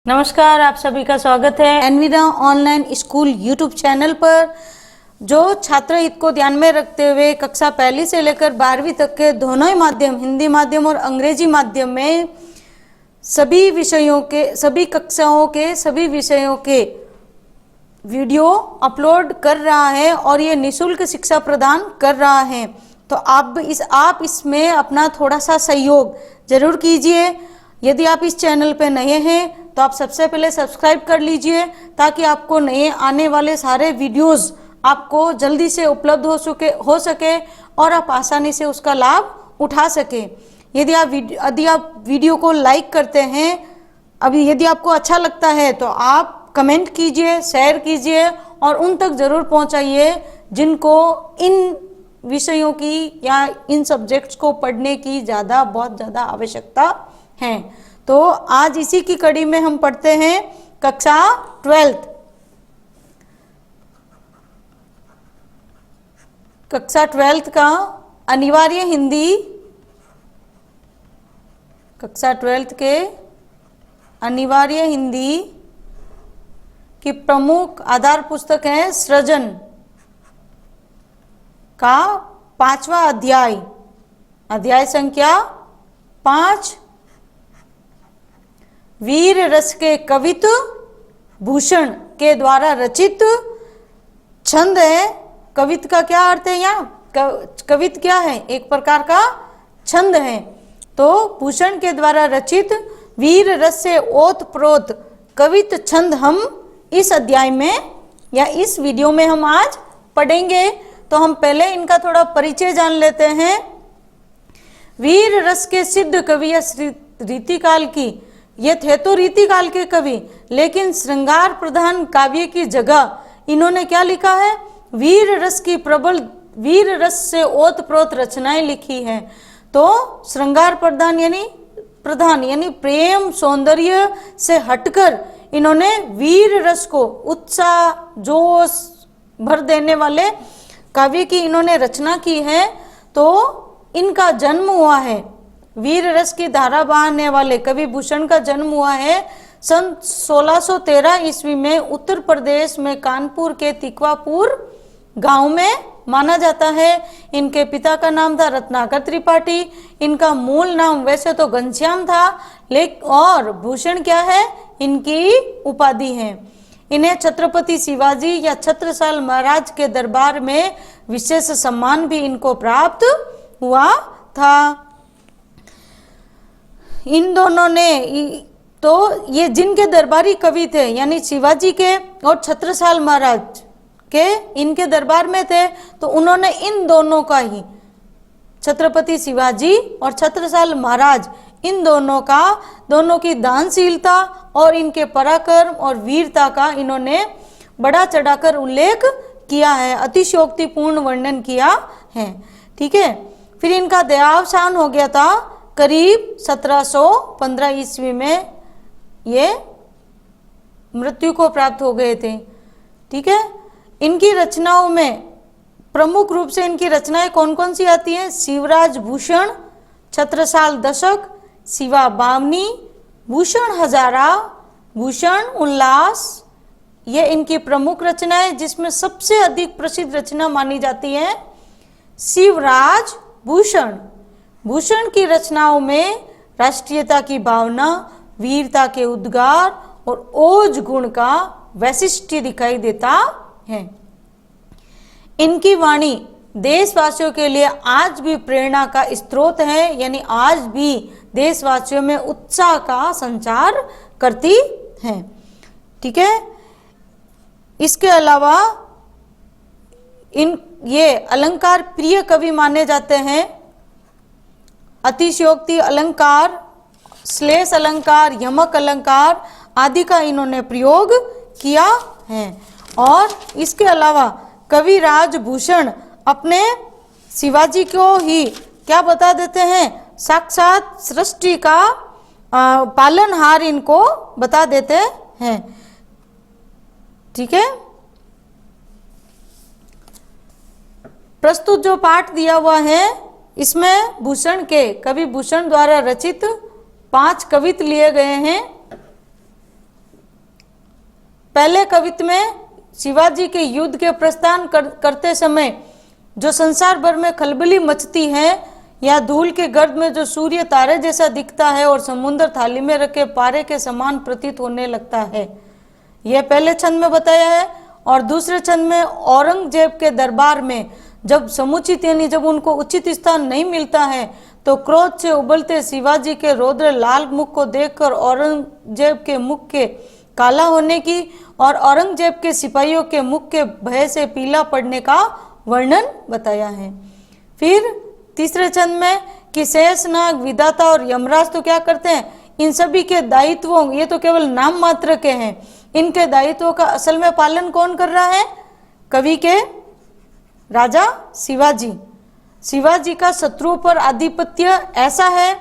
नमस्कार, आप सभी का स्वागत है Envira online school YouTube channel पर। जो छात्र हित को ध्यान में रखते हुए कक्षा पहली से लेकर 12वीं तक के दोनों ही माध्यम, हिंदी माध्यम और अंग्रेजी माध्यम में सभी विषयों के, सभी कक्षाओं के सभी विषयों के वीडियो अपलोड कर रहा है और ये निःशुल्क शिक्षा प्रदान कर रहा है। तो आप इसमें अपना थोड़ा सा सहयोग जरूर कीजिए। यदि आप इस चैनल पे नए हैं तो आप सबसे पहले सब्सक्राइब कर लीजिए ताकि आपको नए आने वाले सारे वीडियोस आपको जल्दी से उपलब्ध हो सके और आप आसानी से उसका लाभ उठा सके। यदि आप वीडियो को लाइक करते हैं, यदि आपको अच्छा लगता है तो आप कमेंट कीजिए, शेयर कीजिए और उन तक जरूर पहुंचाइए जिनको इन विषयों की या इन सब्जेक्ट्स को पढ़ने की बहुत ज़्यादा आवश्यकता है। तो आज इसी की कड़ी में हम पढ़ते हैं कक्षा 12th। कक्षा 12th का अनिवार्य हिंदी, कक्षा 12th के अनिवार्य हिंदी की प्रमुख आधार पुस्तक है सृजन का 5वां अध्याय, अध्याय संख्या 5, वीर रस के कवित्व भूषण के द्वारा रचित छंद है। कवित्व का क्या अर्थ है यहाँ? कवित्व क्या है? एक प्रकार का छंद है। तो भूषण के द्वारा रचित वीर रस से ओत प्रोत कवित्व छंद हम इस अध्याय में या इस वीडियो में हम आज पढ़ेंगे। तो हम पहले इनका थोड़ा परिचय जान लेते हैं। वीर रस के सिद्ध कवि या रीतिकाल की, ये थे तो रीतिकाल के कवि, लेकिन श्रृंगार प्रधान काव्य की जगह इन्होंने क्या लिखा है? वीर रस की प्रबल, वीर रस से ओत प्रोत रचनाएं लिखी हैं। तो श्रृंगार प्रधान यानी प्रेम सौंदर्य से हटकर इन्होंने वीर रस को, उत्साह जोश भर देने वाले काव्य की इन्होंने रचना की है। तो इनका जन्म हुआ है, वीर रस की धारा बहाने वाले कवि भूषण का जन्म हुआ है सन 1613 ईस्वी में उत्तर प्रदेश में कानपुर के तिकवापुर गांव में माना जाता है। इनके पिता का नाम था रत्नाकर त्रिपाठी। इनका मूल नाम वैसे तो घनश्याम था, लेकिन और भूषण क्या है? इनकी उपाधि है। इन्हें छत्रपति शिवाजी या छत्रसाल महाराज के दरबार में विशेष सम्मान भी इनको प्राप्त हुआ था। इन दोनों ने तो ये जिनके दरबारी कवि थे यानी शिवाजी के और छत्रसाल महाराज के इनके दरबार में थे, तो उन्होंने इन दोनों का ही, छत्रपति शिवाजी और छत्रसाल महाराज, इन दोनों की दानशीलता और इनके पराक्रम और वीरता का इन्होंने बड़ा चढ़ाकर उल्लेख किया है, अतिशयोक्तिपूर्ण वर्णन किया है। ठीक है। फिर इनका देहावसान हो गया था करीब 1715 ईस्वी में, ये मृत्यु को प्राप्त हो गए थे। ठीक है। इनकी रचनाओं में प्रमुख रूप से इनकी रचनाएं कौन कौन सी आती हैं? शिवराज भूषण, छत्रसाल दशक, शिवा बावनी, भूषण हजारा, भूषण उल्लास, ये इनकी प्रमुख रचनाएं, जिसमें सबसे अधिक प्रसिद्ध रचना मानी जाती है शिवराज भूषण। भूषण की रचनाओं में राष्ट्रीयता की भावना, वीरता के उद्गार और ओज गुण का वैशिष्ट्य दिखाई देता है। इनकी वाणी देशवासियों के लिए आज भी प्रेरणा का स्रोत है, यानी आज भी देशवासियों में उत्साह का संचार करती है। ठीक है। इसके अलावा ये अलंकार प्रिय कवि माने जाते हैं। अतिशयोक्ति अलंकार, श्लेष अलंकार, यमक अलंकार आदि का इन्होंने प्रयोग किया है। और इसके अलावा कविराज भूषण अपने शिवाजी को ही क्या बता देते हैं? साक्षात सृष्टि का पालनहार इनको बता देते हैं। ठीक है। प्रस्तुत जो पाठ दिया हुआ है इसमें भूषण के, कवि भूषण द्वारा रचित 5 कवित्व लिए गए हैं। पहले कवित्व में शिवाजी के युद्ध के प्रस्थान करते समय जो संसार भर में खलबली मचती है, या धूल के गर्द में जो सूर्य तारे जैसा दिखता है और समुद्र थाली में रखे पारे के समान प्रतीत होने लगता है, यह पहले छंद में बताया है। और दूसरे छंद में औरंगजेब के दरबार में जब समुचित यानी जब उनको उचित स्थान नहीं मिलता है, तो क्रोध से उबलते शिवाजी के रौद्र लाल मुख को देखकर औरंगजेब के मुख के काला होने की और औरंगजेब के सिपाहियों के मुख के भय से पीला पड़ने का वर्णन बताया है। फिर तीसरे छंद में कि शेषनाग, विधाता और यमराज तो क्या करते हैं, इन सभी के दायित्वों, ये तो केवल नाम मात्र के हैं, इनके दायित्वों का असल में पालन कौन कर रहा है, कवि के राजा शिवाजी। शिवाजी का शत्रुओं पर आधिपत्य ऐसा है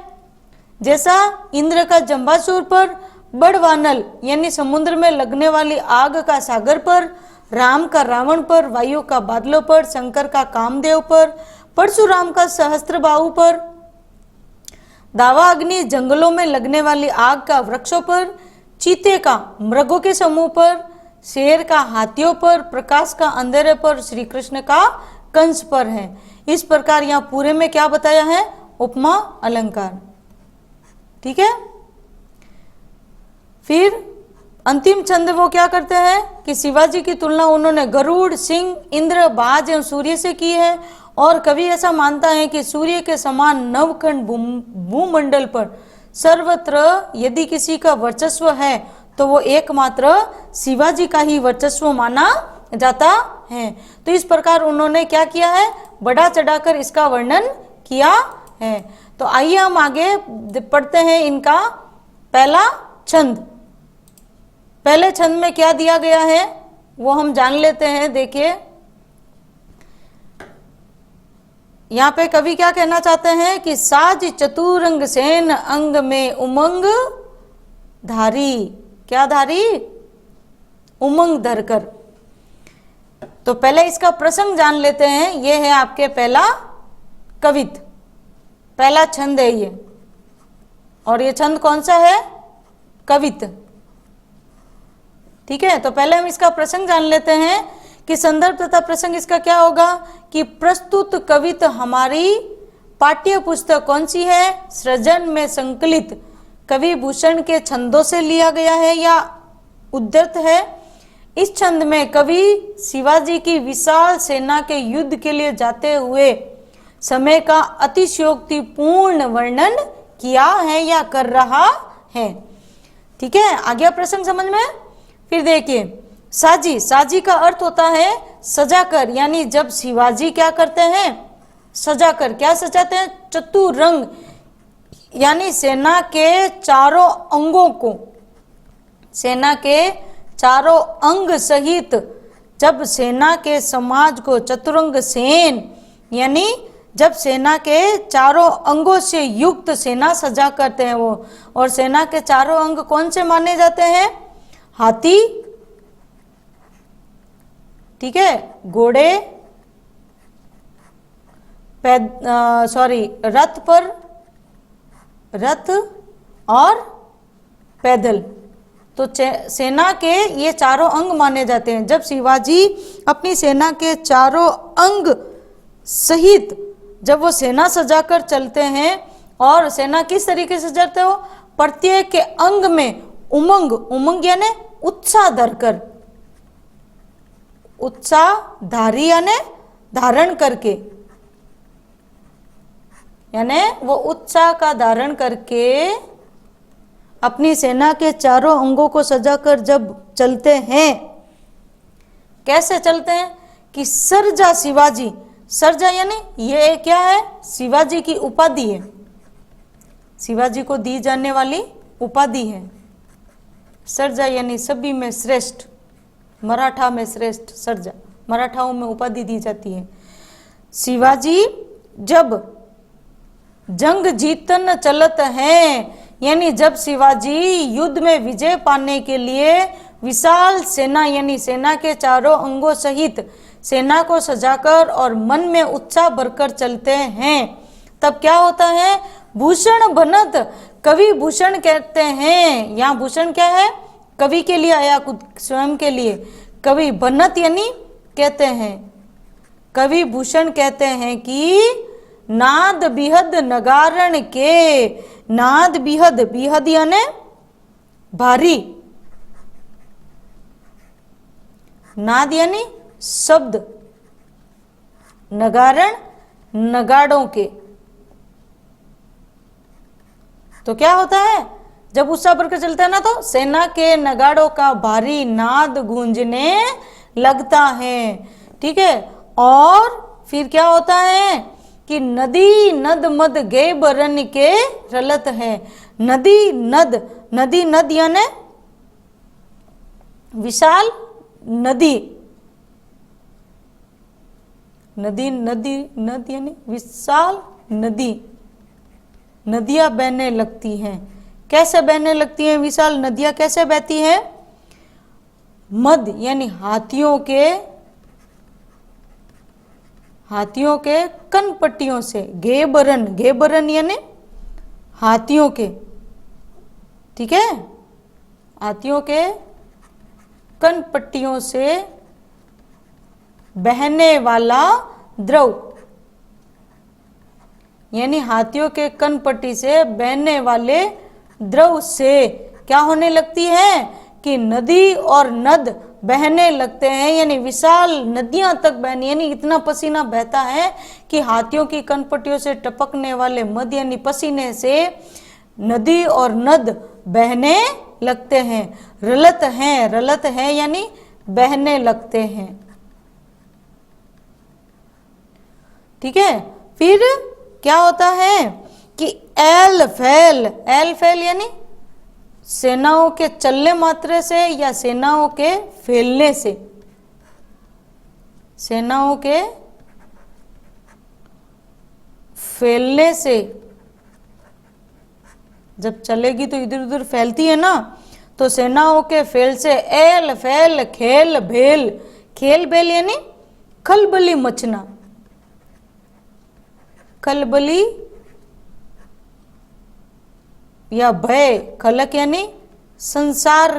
जैसा इंद्र का जंबासुर पर, बड़वानल यानी समुद्र में लगने वाली आग का सागर पर, राम का रावण पर, वायु का बादलों पर, शंकर का कामदेव पर, परशुराम का सहस्त्रबाहु पर, दावा अग्नि जंगलों में लगने वाली आग का वृक्षों पर, चीते का मृगों के समूह पर, शेर का हाथियों पर, प्रकाश का अंधेरे पर, श्री कृष्ण का कंस पर है। इस प्रकार यहाँ पूरे में क्या बताया है, उपमा अलंकार। ठीक है। फिर अंतिम छंद वो क्या करते हैं कि शिवाजी की तुलना उन्होंने गरुड़, सिंह, इंद्र, बाज एवं सूर्य से की है, और कवि ऐसा मानता है कि सूर्य के समान नवखंड भूमंडल पर सर्वत्र यदि किसी का वर्चस्व है तो वो एकमात्र शिवाजी का ही वर्चस्व माना जाता है। तो इस प्रकार उन्होंने क्या किया है, बढ़ा चढ़ाकर इसका वर्णन किया है। तो आइए हम आगे पढ़ते हैं इनका पहला छंद। पहले छंद में क्या दिया गया है वो हम जान लेते हैं। देखिए यहाँ पे कवि क्या कहना चाहते हैं कि साज चतुरंग सेन अंग में उमंग धारी, क्या धारी, उमंग धरकर। तो पहले इसका प्रसंग जान लेते हैं। ये है आपके पहला कवित, पहला छंद है ये, और ये छंद कौन सा है, कवित। ठीक है। तो पहले हम इसका प्रसंग जान लेते हैं कि संदर्भ तथा प्रसंग इसका क्या होगा कि प्रस्तुत कवित हमारी पाठ्य पुस्तक कौन सी है, सृजन में संकलित कवि भूषण के छंदों से लिया गया है या उद्धृत है। इस छंद में कवि शिवाजी की विशाल सेना के युद्ध के लिए जाते हुए समय का अतिशयोक्तिपूर्ण वर्णन किया है या कर रहा है। ठीक है, आ गया प्रसंग समझ में। फिर देखिए साजी, साजी का अर्थ होता है सजाकर, यानी जब शिवाजी क्या करते हैं, सजाकर। क्या सजाते हैं, चतुरंग, यानी सेना के चारों अंगों को, सेना के चारों अंग सहित जब सेना के समाज को चतुरंग सेन, यानी जब सेना के चारों अंगों से युक्त सेना सजा करते हैं वो। और सेना के चारों अंग कौन से माने जाते हैं, हाथी, ठीक है, घोड़े, रथ पर, रथ और पैदल। तो सेना के ये चारों अंग माने जाते हैं। जब शिवाजी अपनी सेना के चारों अंग सहित जब वो सेना सजाकर चलते हैं, और सेना किस तरीके से चलते हो, प्रत्येक के अंग में उमंग, उमंग यानी उत्साह धरकर, उत्साह धारी यानी धारण करके, यानी वो उत्साह का धारण करके अपनी सेना के चारों अंगों को सजाकर जब चलते हैं। कैसे चलते हैं कि सर्जा शिवाजी, सर्जा यानी ये क्या है, शिवाजी की उपाधि है, शिवाजी को दी जाने वाली उपाधि है। सर्जा यानी सभी में श्रेष्ठ, मराठा में श्रेष्ठ सर्जा, मराठाओं में उपाधि दी जाती है। शिवाजी जब जंग जीतन चलत हैं, यानी जब शिवाजी युद्ध में विजय पाने के लिए विशाल सेना यानी सेना के चारों अंगों सहित सेना को सजाकर और मन में उत्साह भरकर चलते हैं, तब क्या होता है, भूषण बनत, कवि भूषण कहते हैं। यहाँ भूषण क्या है, कवि के लिए आया, खुद स्वयं के लिए। कवि बनत यानी कहते हैं, कवि भूषण कहते हैं कि नाद बिहद नगारण के, नाद बिहद, बिहद यानी भारी, नाद यानी शब्द, नगारण नगाड़ों के। तो क्या होता है जब उत्साह बढ़कर चलता है ना, तो सेना के नगाड़ों का भारी नाद गूंजने लगता है। ठीक है, और फिर क्या होता है कि नदी नद मद गे बरन के रलत है। नदी नद, नदी नद यानी विशाल नदी, नदी नदी नद यानी विशाल नदी, नदियां बहने लगती हैं। कैसे बहने लगती हैं विशाल नदियां, कैसे बहती हैं? मद यानी हाथियों के कनपट्टियों से, गेबरन, गेबरन यानी हाथियों के, ठीक है, हाथियों के कनपट्टियों से बहने वाला द्रव, यानी हाथियों के कनपट्टी से बहने वाले द्रव से क्या होने लगती है कि नदी और नद बहने लगते हैं, यानी विशाल नदियां तक बहनी, यानी इतना पसीना बहता है कि हाथियों की कनपट्टियों से टपकने वाले मद यानी पसीने से नदी और नद बहने लगते हैं। रलत हैं, रलत है यानी बहने लगते हैं। ठीक है, फिर क्या होता है कि एल फैल यानी सेनाओं के चलने मात्र से या सेनाओं के फैलने से, सेनाओं के फैलने से, जब चलेगी तो इधर उधर फैलती है ना, तो सेनाओं के फैल से एल फैल खेल भेल, खेल भेल यानी खलबली मचना, खलबली या भय, खलक यानी संसार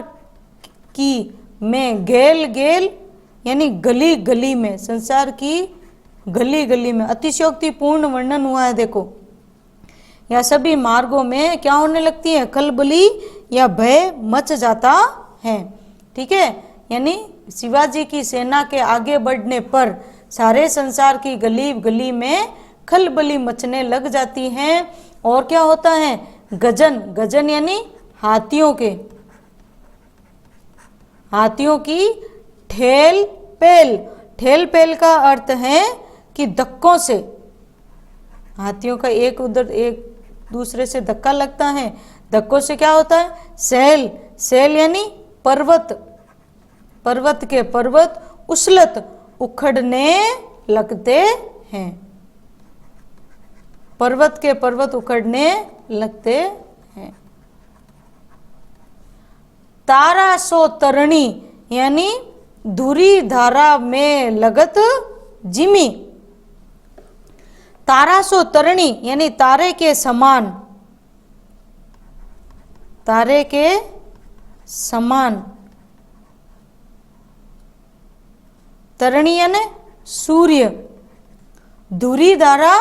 की में, गेल गेल यानी गली गली में, संसार की गली गली में। अतिशयोक्तिपूर्ण वर्णन हुआ है, देखो या सभी मार्गों में क्या होने लगती है, खलबली या भय मच जाता है। ठीक है, यानी शिवाजी की सेना के आगे बढ़ने पर सारे संसार की गली गली में खलबली मचने लग जाती हैं। और क्या होता है, गजन, गजन यानी हाथियों के, हाथियों की ठेल पेल, ठेल पेल का अर्थ है कि धक्कों से, हाथियों का एक उधर एक दूसरे से धक्का लगता है, धक्कों से क्या होता है, सेल, सेल यानी पर्वत, पर्वत के पर्वत उछलत उखड़ने लगते हैं, पर्वत के पर्वत उखड़ने लगते हैं। तारा सो तरणी यानी धुरी धारा में लगत जिमी, तारा सो तरणी यानी तारे के समान, तारे के समान, तरणी यानी सूर्य, धुरी धारा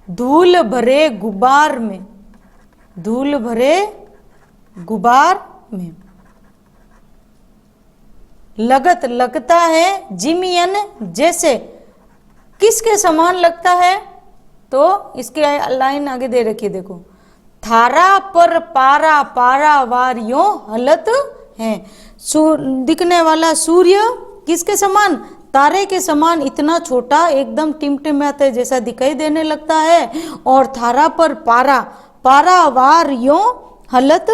धूल भरे गुबार में, धूल भरे गुबार में, लगत लगता है, जिमियन जैसे, किसके समान लगता है, तो इसके लाइन आगे दे रखी है, देखो, थारा पर पारा पारा वारियों हलत है, दिखने वाला सूर्य किसके समान, तारे के समान, इतना छोटा एकदम टिमटिमाते जैसा दिखाई देने लगता है। और थारा पर पारा, पारा वार यों हलत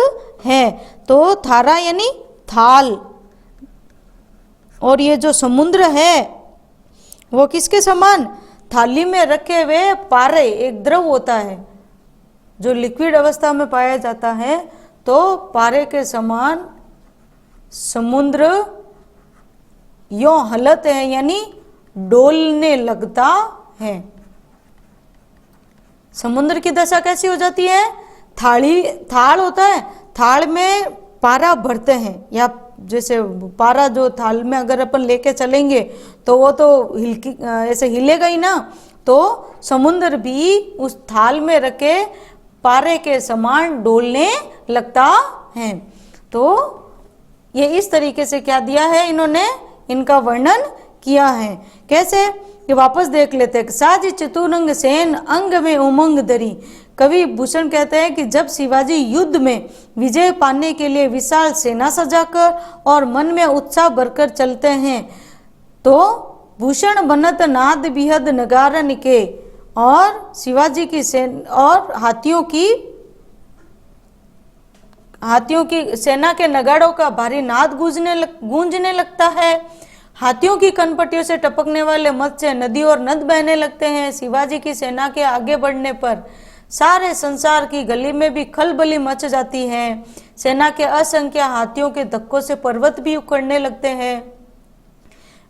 है, तो थारा यानी थाल, और ये जो समुद्र है वो किसके समान, थाली में रखे हुए पारे, एक द्रव होता है जो लिक्विड अवस्था में पाया जाता है, तो पारे के समान समुद्र यों हलत है यानी डोलने लगता है। समुद्र की दशा कैसी हो जाती है, थाली, थाल होता है, थाल में पारा भरते हैं या जैसे पारा जो थाल में अगर अपन लेके चलेंगे तो वो तो ऐसे हिलेगा ही ना, तो समुद्र भी उस थाल में रखे पारे के समान डोलने लगता है। तो ये इस तरीके से क्या दिया है इन्होंने, इनका वर्णन किया है। कैसे, ये वापस देख लेते हैं। साजी चतुरंग सेन अंग में उमंग धरी। कवि भूषण कहते हैं कि जब शिवाजी युद्ध में विजय पाने के लिए विशाल सेना सजाकर और मन में उत्साह भरकर चलते हैं, तो भूषण बनत नाद बिहद नगारन के, और शिवाजी की सेना और हाथियों की सेना के नगाड़ों का भारी नाद गूंजने लगता है। हाथियों की कनपटियों से टपकने वाले मत्स्य नदी और नद बहने लगते हैं। शिवाजी की सेना के आगे बढ़ने पर सारे संसार की गली में भी खलबली मच जाती है। सेना के असंख्य हाथियों के धक्कों से पर्वत भी उखड़ने लगते हैं।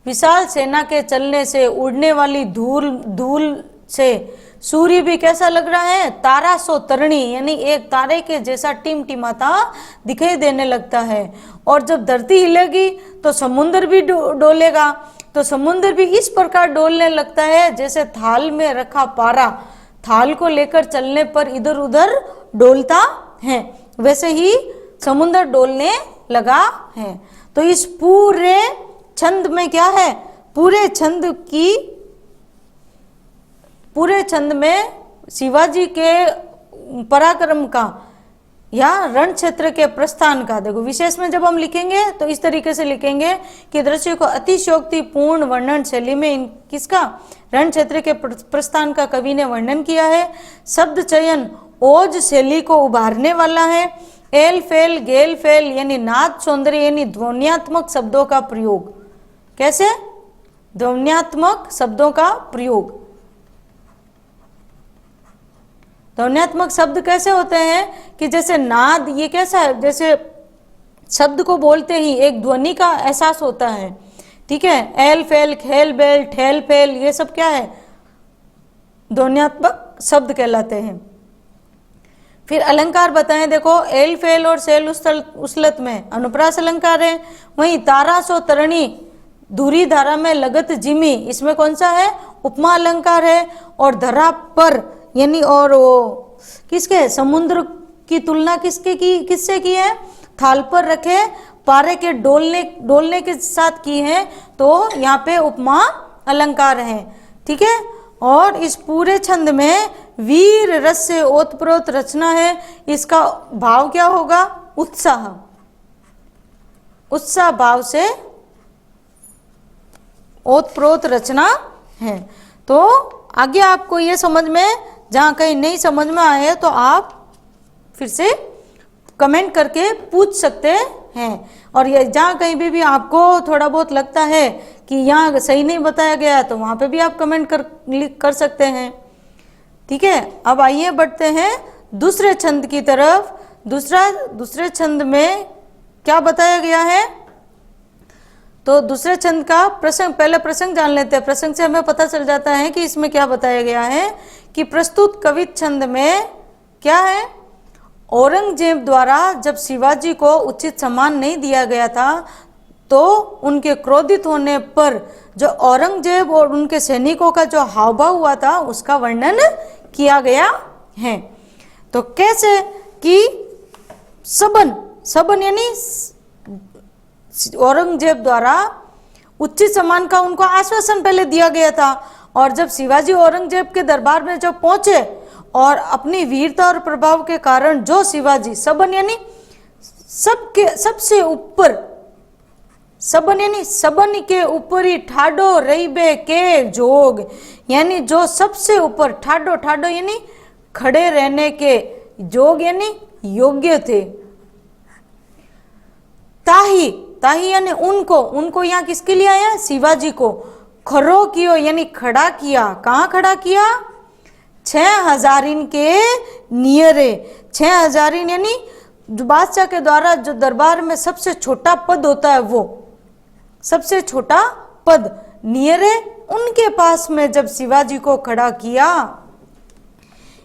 विशाल सेना के चलने से उड़ने वाली धूल से सूर्य भी कैसा लग रहा है, तारा सो तरणी, यानी एक तारे के जैसा टिमटिमाता दिखाई देने लगता है। और जब धरती हिलेगी तो समुद्र भी डोलेगा। तो समुद्र भी इस प्रकार डोलने लगता है जैसे थाल में रखा पारा थाल को लेकर चलने पर इधर उधर डोलता है, वैसे ही समुद्र डोलने लगा है। तो इस पूरे छंद में क्या है, पूरे छंद में शिवाजी के पराक्रम का या रण क्षेत्र के प्रस्थान का, देखो विशेष में जब हम लिखेंगे तो इस तरीके से लिखेंगे कि दृश्य को अतिशयोक्तिपूर्ण वर्णन शैली में किसका, रण क्षेत्र के प्रस्थान का कवि ने वर्णन किया है। शब्द चयन ओज शैली को उभारने वाला है। एल फेल गेल फेल यानी नाद सौंदर्य यानी ध्वन्यात्मक शब्दों का प्रयोग। कैसे, ध्वन्यात्मक शब्दों का प्रयोग। ध्वन्यात्मक शब्द कैसे होते हैं कि जैसे नाद, ये कैसा है, जैसे शब्द को बोलते ही एक ध्वनि का एहसास होता है, ठीक है। एल फेल खेल बेल ठेल फेल ये सब क्या है, ध्वन्यात्मक शब्द कहलाते हैं। फिर अलंकार बताएं, देखो एल फेल और सेल उसलत में अनुप्रास अलंकार है। वहीं तारा सो तरणी धुरी धारा में लगत जिमी, इसमें कौन सा है, उपमा अलंकार है। और धरा पर यानी और वो किसके, समुद्र की तुलना किससे की है, थाल पर रखे पारे के डोलने के साथ की है, तो यहाँ पे उपमा अलंकार है, ठीक है। और इस पूरे छंद में वीर रस से ओतप्रोत रचना है। इसका भाव क्या होगा, उत्साह भाव से ओतप्रोत रचना है। तो आगे आपको ये समझ में, जहाँ कहीं नहीं समझ में आए तो आप फिर से कमेंट करके पूछ सकते हैं। और ये जहाँ कहीं भी आपको थोड़ा बहुत लगता है कि यहाँ सही नहीं बताया गया तो वहाँ पे भी आप कमेंट कर सकते हैं, ठीक है। अब आइए बढ़ते हैं दूसरे छंद की तरफ। दूसरे छंद में क्या बताया गया है, तो दूसरे छंद का प्रसंग, पहले प्रसंग जान लेते हैं। प्रसंग से हमें पता चल जाता है कि इसमें क्या बताया गया है कि प्रस्तुत कवित छंद में क्या है, औरंगजेब द्वारा जब शिवाजी को उचित सम्मान नहीं दिया गया था तो उनके क्रोधित होने पर जो औरंगजेब और उनके सैनिकों का जो हाव भाव हुआ था उसका वर्णन किया गया है। तो कैसे कि सबन यानी औरंगजेब द्वारा उचित सम्मान का उनको आश्वासन पहले दिया गया था, और जब शिवाजी औरंगजेब के दरबार में जब पहुंचे और अपनी वीरता और प्रभाव के कारण जो शिवाजी सबन यानी सबसे ऊपर, सबन यानी सबन के ऊपर ही ठाडो रहीबे के जोग, यानी जो सबसे ऊपर, ठाडो यानी खड़े रहने के, जोग यानी योग्य थे। ताही यानी उनको यहाँ किसके लिए आया, शिवाजी को खरो कियो यानी खड़ा किया। कहाँ खड़ा किया, 6000 के नियरे। 6000 यानी जो बादशाह के द्वारा जो दरबार में सबसे छोटा पद होता है, वो सबसे छोटा पद नियरे, उनके पास में जब शिवाजी को खड़ा किया।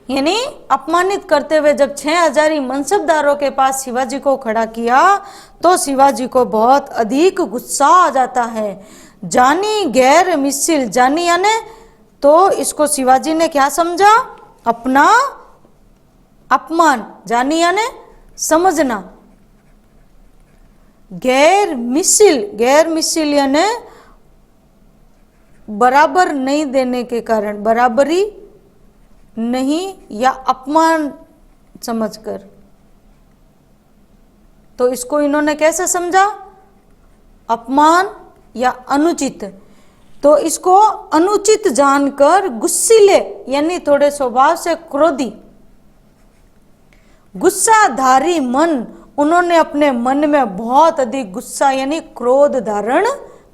यानी अपमानित करते हुए जब 6000 मनसबदारों के पास शिवाजी को खड़ा किया तो शिवाजी को बहुत अधिक गुस्सा आ जाता है। जानी गैर मिसिल, जानी यानी तो इसको शिवाजी ने क्या समझा, अपना अपमान, जानी यानी समझना, गैर मिसिल यानी बराबर नहीं देने के कारण, बराबरी नहीं या अपमान समझकर, तो इसको इन्होंने कैसे समझा, अपमान या अनुचित। तो इसको अनुचित जानकर गुस्सीले यानी थोड़े स्वभाव से क्रोधी, गुस्साधारी मन, उन्होंने अपने मन में बहुत अधिक गुस्सा यानी क्रोध धारण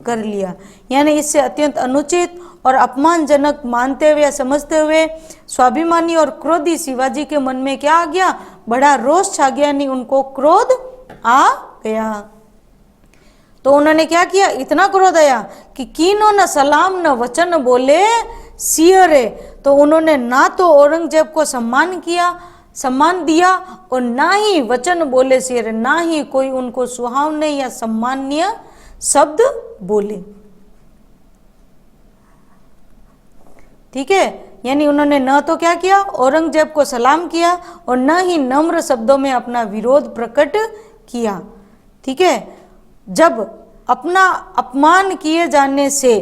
कर लिया। यानी इससे अत्यंत अनुचित और अपमानजनक मानते हुए या समझते हुए स्वाभिमानी और क्रोधी शिवाजी के मन में क्या आ गया, बड़ा रोष छा गया, यानी उनको क्रोध आ गया। तो उन्होंने क्या किया, इतना क्रोध आया कि कीनो न सलाम न वचन बोले सियरे, तो उन्होंने ना तो औरंगजेब को सम्मान दिया और ना ही वचन बोले सियरे, ना ही कोई उनको सुहावने या सम्माननीय शब्द बोले। ठीक है, यानी उन्होंने न तो क्या किया, औरंगजेब को सलाम किया और न ही नम्र शब्दों में अपना विरोध प्रकट किया। ठीक है, जब अपना अपमान किए जाने से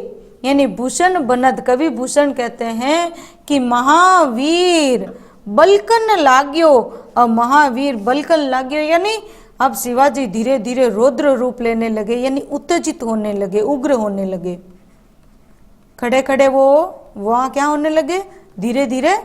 यानी भूषण बनद, कवि भूषण कहते हैं कि महावीर बलकन लाग्यो, अब महावीर बलकन लाग्यो यानी अब शिवाजी धीरे धीरे रौद्र रूप लेने लगे, यानी उत्तेजित होने लगे, उग्र होने लगे। खड़े खड़े वो वहां क्या होने लगे, धीरे धीरे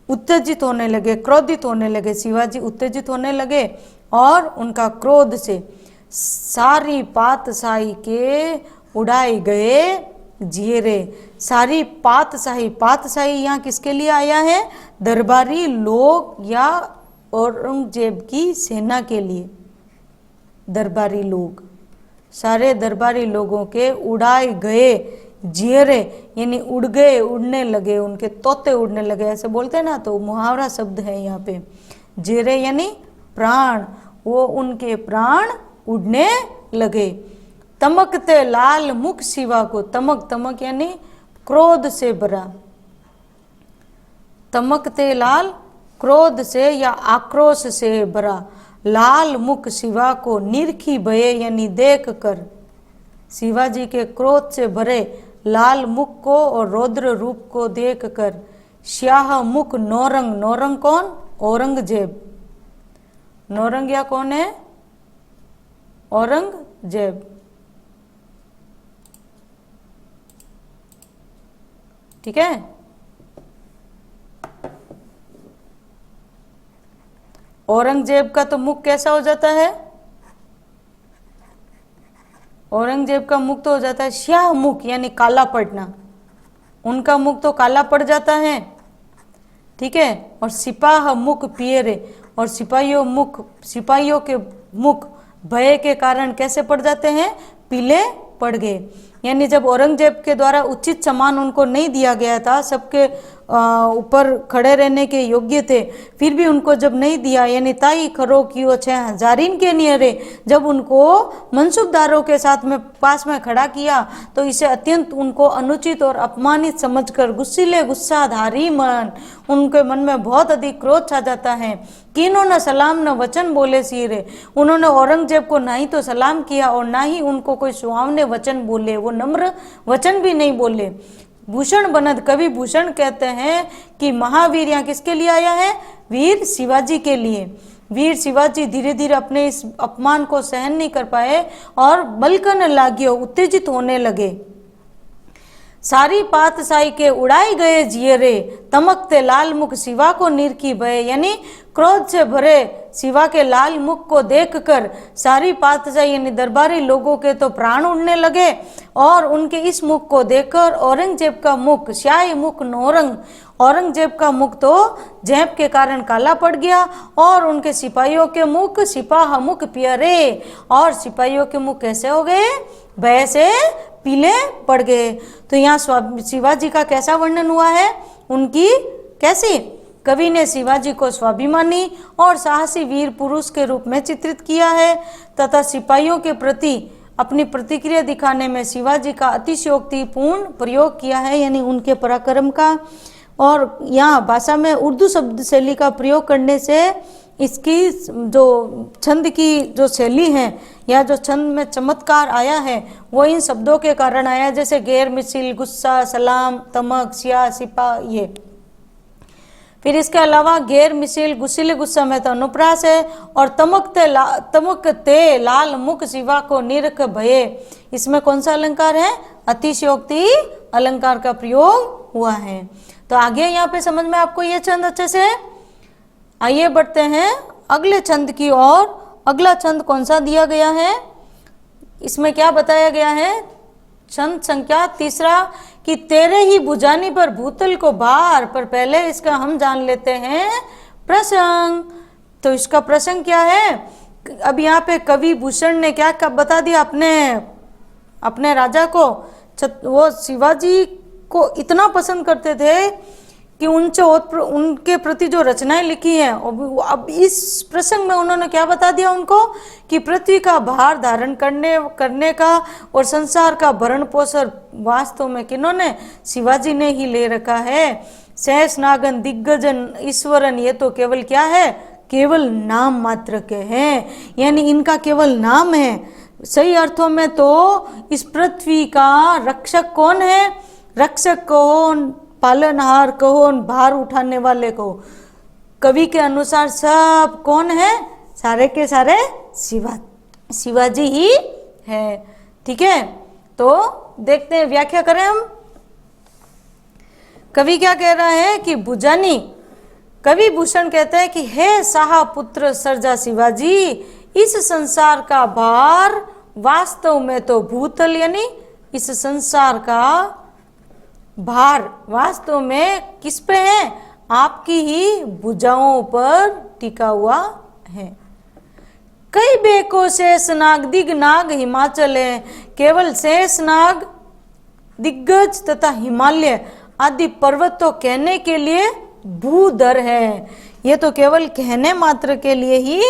उत्तेजित होने लगे, क्रोधित होने लगे। शिवाजी उत्तेजित होने लगे और उनका क्रोध से सारी पातशाही के उड़ाए गए जियरे। सारी पातशाही यहाँ किसके लिए आया है, दरबारी लोग या औरंगजेब की सेना के लिए। दरबारी लोग, सारे दरबारी लोगों के उड़ाए गए जियरे यानी उड़ गए, उड़ने लगे, उनके तोते उड़ने लगे, ऐसे बोलते हैं ना, तो मुहावरा शब्द है यहाँ पे। जियरे यानी प्राण, वो उनके प्राण उड़ने लगे। तमकते लाल मुख शिवा को, तमक यानी क्रोध से भरा, तमकते लाल क्रोध से या आक्रोश से भरा, लाल मुख शिवा को निरखी भये यानी देख कर, शिवाजी के क्रोध से भरे लाल मुख को और रौद्र रूप को देख कर, श्याह मुख नौरंग, नौरंग कौन, औरंगजेब, नौरंगिया कौन है, औरंगजेब। ठीक है, औरंगजेब का तो मुख कैसा हो जाता है, औरंगजेब का मुख तो हो जाता है श्याह मुख यानी काला पड़ना, उनका मुख तो काला पड़ जाता है। ठीक है, और सिपाह मुख पियरे, और सिपाहियों के मुख भय के कारण कैसे पड़ जाते हैं, पीले पड़ गए। यानी जब औरंगजेब के द्वारा उचित सम्मान उनको नहीं दिया गया था, सबके ऊपर खड़े रहने के योग्य थे, फिर भी उनको जब नहीं दिया, यानी ताई खरो कियो 6000 के नियरे, जब उनको मनसूबदारों के साथ में पास में खड़ा किया तो इसे अत्यंत उनको अनुचित और अपमानित समझकर गुस्सीले गुस्साधारी मन, उनके मन में बहुत अधिक क्रोध छा जाता है। किन्हों न सलाम न वचन बोले सिरे, उन्होंने औरंगजेब को ना ही तो सलाम किया और ना ही उनको कोई सुहावने वचन बोले, वो नम्र वचन भी नहीं बोले। भूषण बनद, कवि भूषण कहते हैं कि महावीर यहाँ किसके लिए आया है, वीर शिवाजी के लिए। वीर शिवाजी धीरे धीरे अपने इस अपमान को सहन नहीं कर पाए और बलकन लागियो, उत्तेजित होने लगे। सारी पातशाही के उड़ाए गए जियरे, तमकते लाल मुख शिवा को निरखी भये, यानी क्रोध से भरे शिवा के लाल मुख को देखकर सारी पातशाही यानी दरबारी लोगों के तो प्राण उड़ने लगे। और उनके इस मुख को देखकर औरंगजेब का मुख, श्याही मुख नौरंग, औरंगजेब का मुख तो झेप के कारण काला पड़ गया और उनके सिपाहियों के मुख सिपाह मुख पियरे, और सिपाहियों के मुख कैसे हो गए, भय से पीले पड़ गए। तो यहाँ शिवाजी का कैसा वर्णन हुआ है, उनकी कैसी कवि ने शिवाजी को स्वाभिमानी और साहसी वीर पुरुष के रूप में चित्रित किया है तथा सिपाहियों के प्रति अपनी प्रतिक्रिया दिखाने में शिवाजी का अतिशयोक्तिपूर्ण प्रयोग किया है, यानी उनके पराक्रम का। और यहाँ भाषा में उर्दू शब्द शैली का प्रयोग करने से इसकी जो छंद की जो शैली है या जो छंद में चमत्कार आया है वो इन शब्दों के कारण आया, जैसे गैर मिसिल, गुस्सा, सलाम, तमक, सिया, सिपा, ये। फिर इसके अलावा गैर मिसिल, गुस्सिले गुस्सा में तो अनुप्रास है, और तमकते लाल मुख शिवा को निरख भये, इसमें कौन सा अलंकार है? अतिशयोक्ति अलंकार का प्रयोग हुआ है। तो आगे यहाँ पे समझ में आपको ये छंद अच्छे से। आइए बढ़ते हैं अगले छंद की ओर। अगला छंद कौन सा दिया गया है? इसमें क्या बताया गया है? छंद संख्या 3 कि तेरे ही बुझानी पर भूतल को भार। पर पहले इसका हम जान लेते हैं प्रसंग। तो इसका प्रसंग क्या है? अब यहाँ पे कवि भूषण ने क्या बता दिया अपने राजा को। वो शिवाजी को इतना पसंद करते थे कि उनके प्रति जो रचनाएं लिखी हैं, अब इस प्रसंग में उन्होंने क्या बता दिया उनको कि पृथ्वी का भार धारण करने का और संसार का भरण पोषण वास्तव में किन्होंने? शिवाजी ने ही ले रखा है। शेष नागन दिग्गजन ईश्वरन, ये तो केवल क्या है? केवल नाम मात्र के हैं, यानी इनका केवल नाम है। सही अर्थों में तो इस पृथ्वी का रक्षक कौन है? रक्षक कौन, पालनहार कौन, भार उठाने वाले को? कवि के अनुसार सब कौन है? सारे के सारे शिवाजी ही है। ठीक है, तो देखते हैं, व्याख्या करें हम। कवि क्या कह रहा है कि बुझानी, कवि भूषण कहते हैं कि हे साहा पुत्र सर्जा शिवाजी, इस संसार का भार वास्तव में तो भूतल, यानी इस संसार का भार वास्तव में किस पे है? आपकी ही भुजाओं पर टिका हुआ है। कई बेको शेष नाग दिग नाग हिमाचल है, केवल शेष नाग, दिग्गज तथा हिमालय आदि पर्वत तो कहने के लिए भूधर है। ये तो केवल कहने मात्र के लिए ही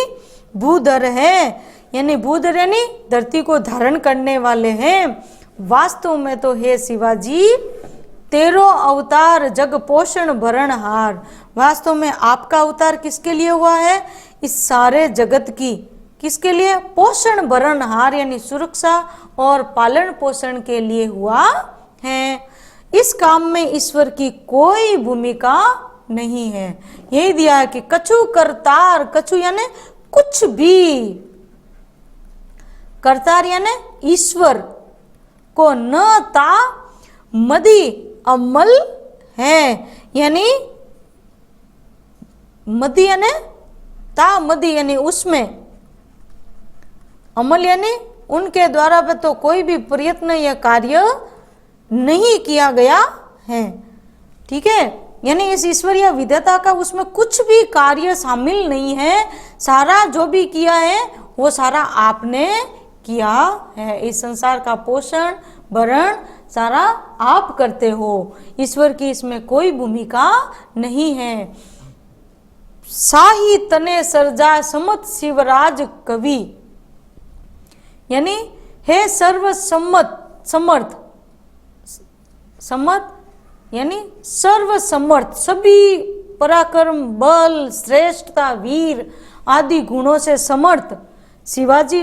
भूधर है, यानी भूधर यानी धरती को धारण करने वाले हैं। वास्तव में तो हे शिवाजी, तेरो अवतार जग पोषण भरण हार। वास्तव में आपका अवतार किसके लिए हुआ है? इस सारे जगत की किसके लिए? पोषण भरण हार, यानी सुरक्षा और पालन पोषण के लिए हुआ है। इस काम में ईश्वर की कोई भूमिका नहीं है। यही दिया है कि कछु करतार, कछु यानी कुछ भी, करतार यानी ईश्वर को न ता मदी अमल है, यानी मदी यानी ता मदी यानी उसमें, अमल यानी उनके द्वारा पे तो कोई भी प्रयत्न या कार्य नहीं किया गया है। ठीक है, यानी इस ईश्वरीय विद्यता का उसमें कुछ भी कार्य शामिल नहीं है। सारा जो भी किया है वो सारा आपने किया है। इस संसार का पोषण भरण सारा आप करते हो, ईश्वर की इसमें कोई भूमिका नहीं है। साही तने सर्जा समत शिवराज कवि, यानी हे सर्व समर्थ, समर्थ यानी सर्व समर्थ, सभी पराक्रम, बल, श्रेष्ठता, वीर आदि गुणों से समर्थ शिवाजी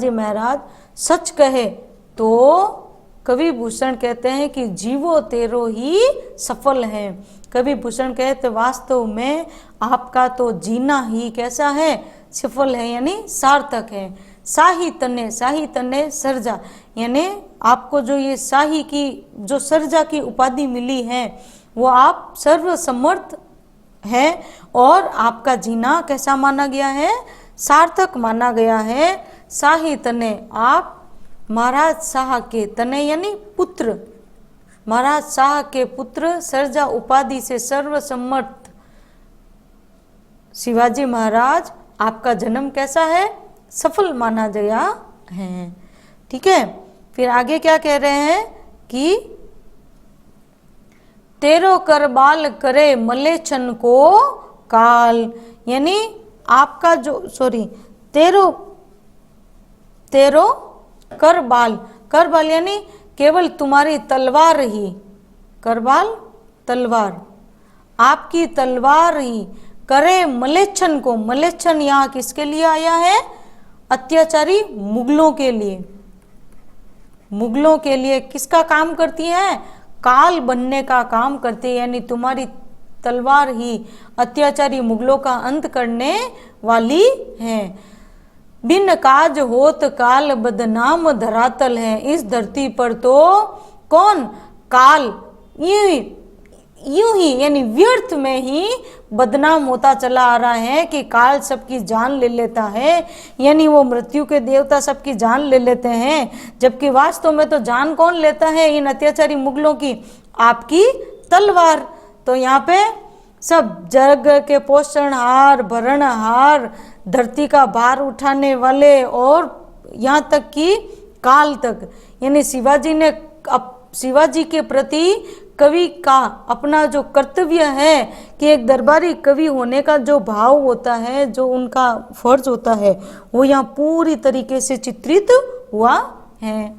महाराज सच कहे तो कवि भूषण कहते हैं कि जीवो तेरो ही सफल है। कवि भूषण कहते वास्तव में आपका तो जीना ही कैसा है? सफल है, यानी सार्थक है। साही तने सर्जा, यानी आपको जो ये शाही की जो सर्जा की उपाधि मिली है वो आप सर्वसमर्थ है और आपका जीना कैसा माना गया है? सार्थक माना गया है। शाही तने, आप महाराज शाह के तने यानी पुत्र, महाराज शाह के पुत्र सर्जा उपाधि से सर्वसमर्थ शिवाजी महाराज, आपका जन्म कैसा है? सफल माना गया है। ठीक है, फिर आगे क्या कह रहे हैं कि तेरो कर बाल करे मलेच्छन को काल, यानी आपका जो तेरो कर बाल यानी केवल तुम्हारी तलवार ही, कर बाल तलवार, आपकी तलवार ही करे मलेच्छन को, मलेच्छन यहाँ किसके लिए आया है? अत्याचारी मुगलों के लिए, मुगलों के लिए किसका काम करती है? काल बनने का काम करती है, यानी तुम्हारी तलवार ही अत्याचारी मुगलों का अंत करने वाली है। बिन काज होत काल बदनाम धरातल है, इस धरती पर तो कौन? काल यूं ही यानी व्यर्थ में ही बदनाम होता चला आ रहा है कि काल सबकी जान ले लेता है, यानी वो मृत्यु के देवता सबकी जान ले लेते हैं, जबकि वास्तव में तो जान कौन लेता है इन अत्याचारी मुगलों की? आपकी तलवार। तो यहाँ पे सब जग के पोषणहार, भरणहार, धरती का भार उठाने वाले और यहाँ तक कि काल तक, यानी शिवाजी के प्रति कवि का अपना जो कर्तव्य है कि एक दरबारी कवि होने का जो भाव होता है, जो उनका फर्ज होता है, वो यहाँ पूरी तरीके से चित्रित हुआ है।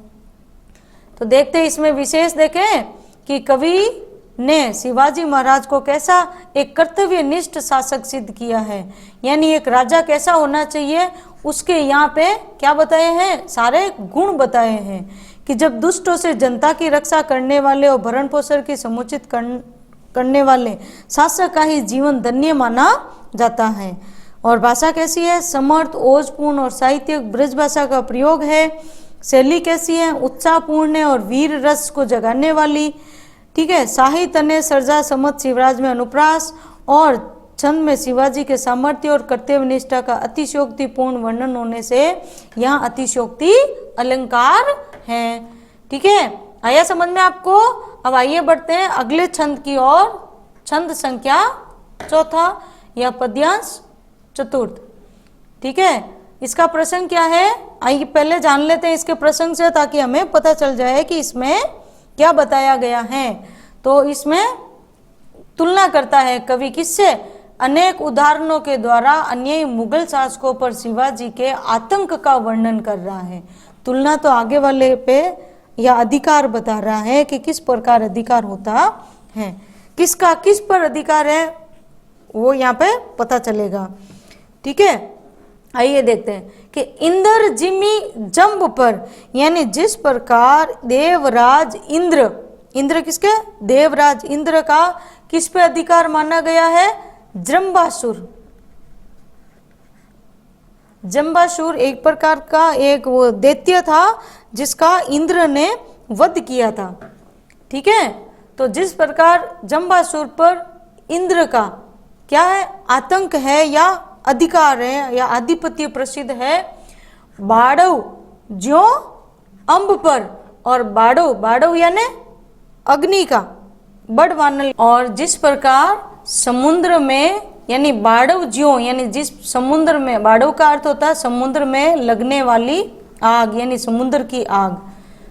तो देखते इसमें विशेष देखें कि कवि ने शिवाजी महाराज को कैसा एक कर्तव्यनिष्ठ शासक सिद्ध किया है, यानी एक राजा कैसा होना चाहिए उसके यहाँ पे क्या बताए हैं? सारे गुण बताए हैं कि जब दुष्टों से जनता की रक्षा करने वाले और भरण पोषण की समुचित करने वाले शासक का ही जीवन धन्य माना जाता है। और भाषा कैसी है? समर्थ, ओजपूर्ण और साहित्यिक ब्रज भाषा का प्रयोग है। शैली कैसी है? उत्साहपूर्ण है और वीर रस को जगाने वाली। ठीक है, साहित्य ने सर्जा समत शिवराज में अनुप्रास और छंद में शिवाजी के सामर्थ्य और कर्तव्य निष्ठा का अतिशयोक्तिपूर्ण वर्णन होने से यहाँ अतिशयोक्ति अलंकार है। ठीक है, आया समझ में आपको? अब आइए बढ़ते हैं अगले छंद की ओर। छंद संख्या चौथा या पद्यांश चतुर्थ। ठीक है, इसका प्रसंग क्या है? आइए पहले जान लेते हैं इसके प्रसंग से, ताकि हमें पता चल जाए कि इसमें क्या बताया गया है। तो इसमें तुलना करता है कवि किससे? अनेक उदाहरणों के द्वारा अन्यायी मुगल शासकों पर शिवाजी के आतंक का वर्णन कर रहा है। तुलना तो आगे वाले पे या अधिकार बता रहा है कि किस प्रकार अधिकार होता है, किसका किस पर अधिकार है वो यहाँ पे पता चलेगा। ठीक है, आइए देखते हैं कि इंद्र जिमी जंब पर, यानी जिस प्रकार देवराज इंद्र, इंद्र किसके? देवराज इंद्र का किस पे अधिकार माना गया है? जंबासुर। जंबासुर एक प्रकार का एक वो दैत्य था जिसका इंद्र ने वध किया था। ठीक है, तो जिस प्रकार जंबासुर पर इंद्र का क्या है? आतंक है या अधिकार है या आधिपत्य प्रसिद्ध है। बाड़व ज्यो अंब पर, और बाड़व यानी अग्नि का बड़ वानल, और जिस प्रकार समुद्र में यानी बाड़व ज्यो यानी जिस समुद्र में, बाड़व का अर्थ होता है समुद्र में लगने वाली आग, यानी समुद्र की आग,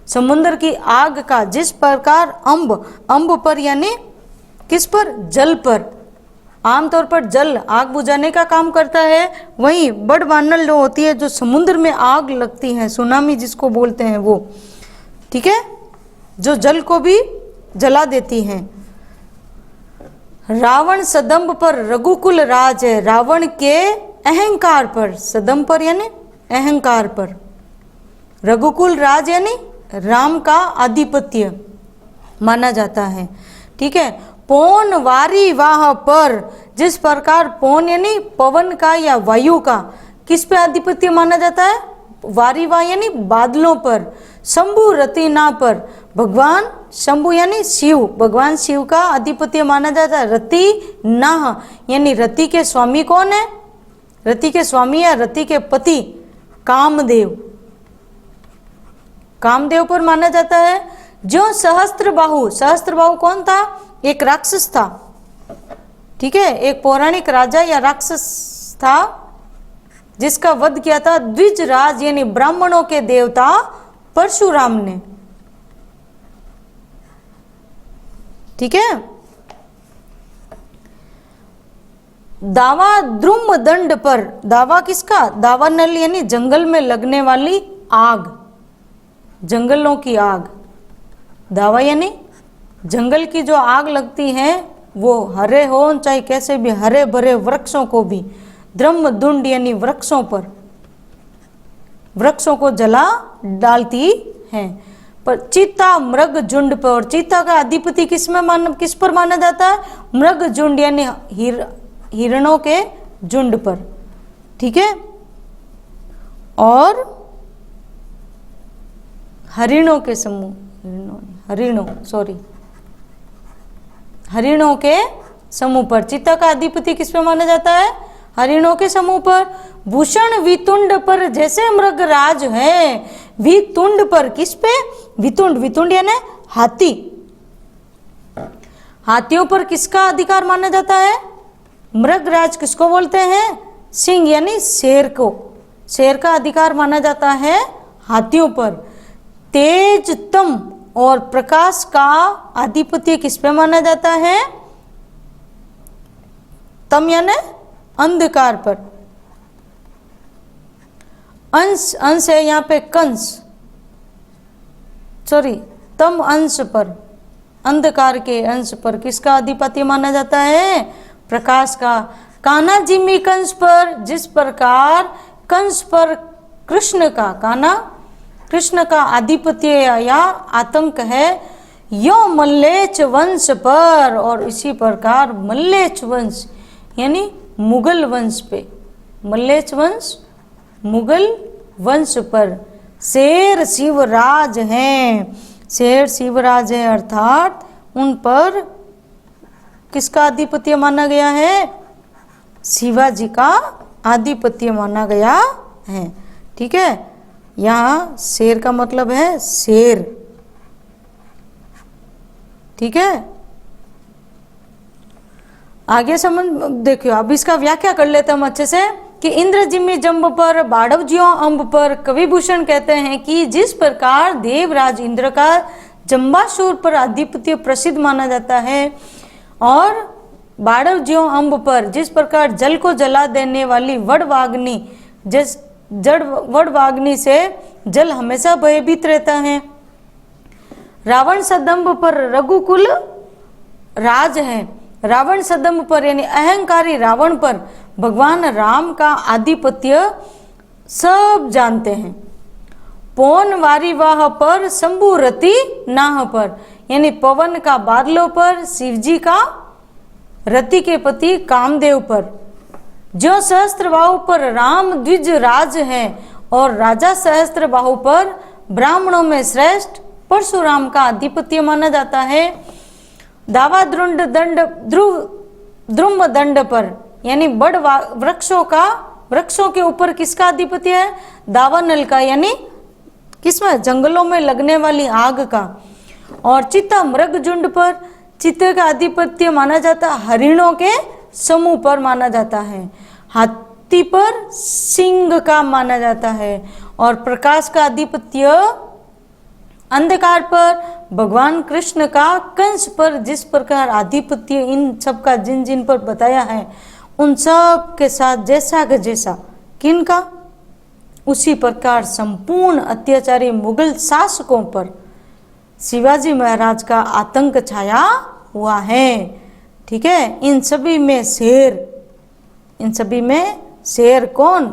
समुद्र की आग का जिस प्रकार अंब पर यानी किस पर? जल पर। आमतौर पर जल आग बुझाने का काम करता है, वहीं बड़ वानल जो होती है जो समुद्र में आग लगती है, सुनामी जिसको बोलते हैं वो। ठीक है, जो जल को भी जला देती हैं। रावण सदंब पर रघुकुल राज है, रावण के अहंकार पर, सदंब पर यानी अहंकार पर, रघुकुल राज यानी राम का आधिपत्य माना जाता है। ठीक है, पौन वारी वाह पर, जिस प्रकार पौन यानी पवन का या वायु का किस पे आधिपत्य माना जाता है? वारी वाह यानी बादलों पर। शंभु रतिना पर, भगवान शंभु यानी शिव, भगवान शिव का आधिपत्य माना जाता है। रति नाह यानी रति के स्वामी कौन है? रति के स्वामी या रति के पति कामदेव, कामदेव पर माना जाता है। जो सहस्त्रबाहु, सहस्त्रबाहु कौन था? एक राक्षस था। ठीक है, एक पौराणिक राजा या राक्षस था जिसका वध किया था द्विजराज यानी ब्राह्मणों के देवता परशुराम ने। ठीक है, दावा द्रुम दंड पर, दावा किसका, दावा नल यानी जंगल में लगने वाली आग, जंगलों की आग। दावा यानी जंगल की जो आग लगती है वो हरे हो चाहे कैसे भी, हरे भरे वृक्षों को भी, द्रुम दुंड यानी वृक्षों पर, वृक्षों को जला डालती है। पर चीता मृग झुंड पर, और चीता का अधिपति किस पर माना जाता है, मृग झुंड यानी हिरणों के झुंड पर, ठीक है। और हरिणों के समूह, हरिणों के समूह पर, चीता का अधिपति किस पे माना जाता है, हरिणों के समूह पर। भूषण वितुंड पर, जैसे मृगराज है, वितुंड पर, किस पे, वितुंड, वितुंड यानी हाथी, हाथियों पर किसका अधिकार माना जाता है, मृगराज किसको बोलते हैं, सिंह यानी शेर को, शेर का अधिकार माना जाता है हाथियों पर। तेजतम और प्रकाश का आधिपत्य किस पे माना जाता है, तम यानी अंधकार पर। अंश, अंश है यहाँ पे कंस, सॉरी तम अंश पर, अंधकार के अंश पर किसका अधिपत्य माना जाता है, प्रकाश का। कान्हा जिम्मी कंस पर, जिस प्रकार कंस पर कृष्ण का, कान्हा कृष्ण का आधिपत्य या आतंक है, यो मल्लेच वंश पर, और इसी प्रकार मल्लेच वंश यानी मुगल वंश पे, मल्लेच वंश मुगल वंश पर। शेर शिवराज हैं, शेर शिवराज है अर्थात उन पर किसका आधिपत्य माना गया है, शिवाजी का आधिपत्य माना गया है, ठीक है। यहाँ शेर का मतलब है शेर, ठीक है। आगे समझ देखियो, अब इसका व्याख्या कर लेते हम अच्छे से कि इंद्र जिम्मी जंब पर, बाढ़व ज्यों अम्ब पर। कविभूषण कहते हैं कि जिस प्रकार देवराज इंद्र का जंबासुर पर आधिपत्य प्रसिद्ध माना जाता है, और बाढ़व ज्यों अम्ब पर, जिस प्रकार जल को जला देने वाली वडवाग्नि, जिस जड़ वडवाग्नि से जल हमेशा भयभीत रहता है। रावण सदंब पर रघुकुल राज है, रावण सदंब पर यानी अहंकारी रावण पर भगवान राम का आधिपत्य सब जानते हैं। पवन वारीवाह पर, शंभु रति नाह पर, यानी पवन का बादलों पर, शिवजी का रति के पति कामदेव पर। जो सहस्त्रबाहु पर राम द्विज राज है, और राजा सहस्त्रबाहु पर ब्राह्मणों में श्रेष्ठ परशुराम का आधिपत्य माना जाता है। दावा द्रुंड दंड द्रुम दंड पर, यानी बड़ वृक्षों का, वृक्षों के ऊपर किसका आधिपत्य है, दावानल का, यानी किसमें, जंगलों में लगने वाली आग का। और चित्ता मृग झुंड पर, चित्ते का आधिपत्य माना जाता है हरिणों के समूह पर माना जाता है। हाथी पर सिंह का माना जाता है। और प्रकाश का आधिपत्य अंधकार पर भगवान कृष्ण का कंस पर जिस प्रकार आधिपत्य इन सब का जिन जिन पर बताया है, उन सब के साथ जैसा का जैसा किनका, उसी प्रकार संपूर्ण अत्याचारी मुगल शासकों पर शिवाजी महाराज का आतंक छाया हुआ है, ठीक है। इन सभी में शेर, इन सभी में शेर कौन,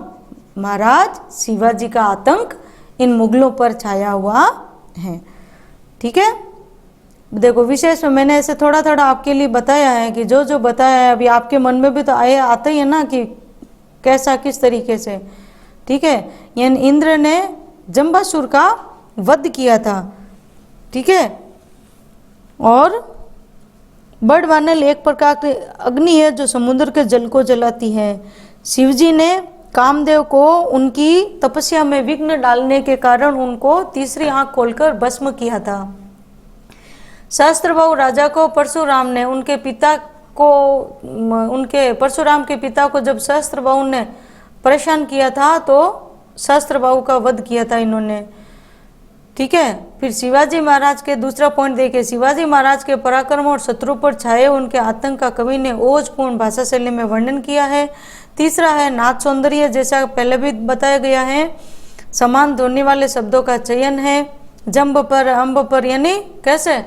महाराज शिवाजी का आतंक इन मुगलों पर छाया हुआ है, ठीक है। देखो विशेष में मैंने ऐसे थोड़ा थोड़ा आपके लिए बताया है कि जो जो बताया है अभी आपके मन में भी तो आता ही है ना कि कैसा किस तरीके से, ठीक है। यानी इंद्र ने जंबासुर का वध किया था, ठीक है। और बड़वानल एक प्रकार की अग्नि है जो समुद्र के जल को जलाती है। शिवजी ने कामदेव को उनकी तपस्या में विघ्न डालने के कारण उनको तीसरी आंख खोलकर भस्म किया था। सहस्त्रबाहु राजा को परशुराम ने उनके पिता को, उनके परशुराम के पिता को जब सहस्त्रबाहु ने परेशान किया था तो सहस्त्रबाहु का वध किया था इन्होंने। ठीक है। फिर शिवाजी महाराज के दूसरा पॉइंट देखिए, शिवाजी महाराज के पराक्रम और शत्रु पर छाए उनके आतंक का कवि ने ओजपूर्ण भाषा शैली में वर्णन किया है। तीसरा है नाच सौंदर्य, जैसा पहले भी बताया गया है। समान ध्वनि वाले शब्दों का चयन है। जंब पर अम्ब पर, यानी कैसे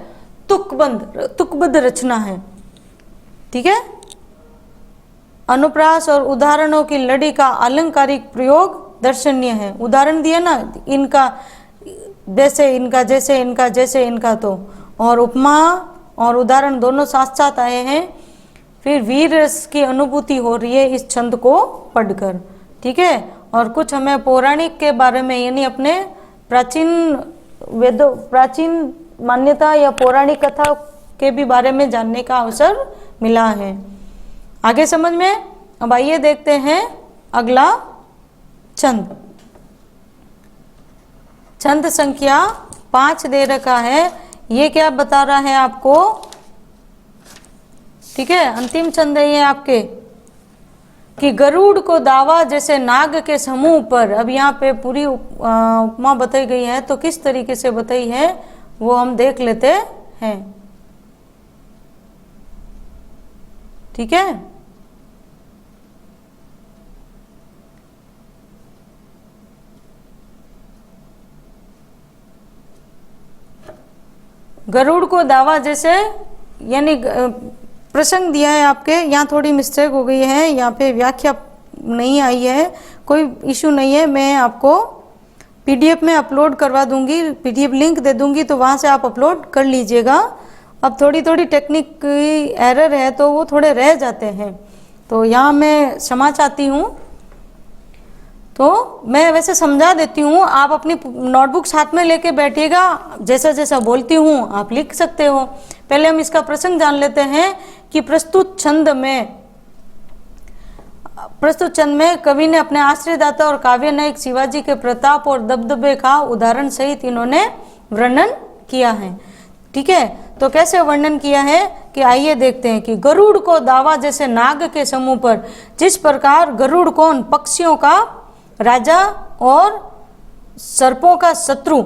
तुकबद्ध रचना है। ठीक है। अनुप्रास और उदाहरणों की लड़ी का अलंकारिक प्रयोग दर्शनीय है। उदाहरण दिया ना, इनका जैसे इनका, जैसे इनका, जैसे इनका, तो और उपमा और उदाहरण दोनों साथ साथ आए हैं। फिर वीर रस की अनुभूति हो रही है इस छंद को पढ़कर। ठीक है। और कुछ हमें पौराणिक के बारे में, यानी अपने प्राचीन वेदों, प्राचीन मान्यता या पौराणिक कथा के भी बारे में जानने का अवसर मिला है। आगे समझ में। अब आइए देखते हैं अगला छंद। छंद संख्या 5 दे रखा है। ये क्या बता रहा है आपको? ठीक है, अंतिम छंद है ये आपके, कि गरुड़ को दावा जैसे नाग के समूह पर। अब यहाँ पे पूरी उपमा बताई गई है, तो किस तरीके से बताई है वो हम देख लेते हैं। ठीक है। गरुड़ को दावा जैसे, यानी प्रसंग दिया है आपके, यहाँ थोड़ी मिस्टेक हो गई है, यहाँ पे व्याख्या नहीं आई है, कोई इशू नहीं है। मैं आपको पीडीएफ में अपलोड करवा दूंगी, पीडीएफ लिंक दे दूंगी, तो वहाँ से आप अपलोड कर लीजिएगा। अब थोड़ी थोड़ी टेक्निक की एरर है तो वो थोड़े रह जाते हैं, तो यहाँ मैं क्षमा चाहती हूँ। तो मैं वैसे समझा देती हूँ, आप अपनी नोटबुक साथ में लेके बैठिएगा, जैसा जैसा बोलती हूँ आप लिख सकते हो। पहले हम इसका प्रसंग जान लेते हैं कि प्रस्तुत छंद में कवि ने अपने आश्रयदाता और काव्य नायक शिवाजी के प्रताप और दबदबे का उदाहरण सहित इन्होंने वर्णन किया है। ठीक है। तो कैसे वर्णन किया है कि आइए देखते हैं कि गरुड़ को दावा जैसे नाग के समूह पर, जिस प्रकार गरुड़ कौन, पक्षियों का राजा और सर्पों का शत्रु,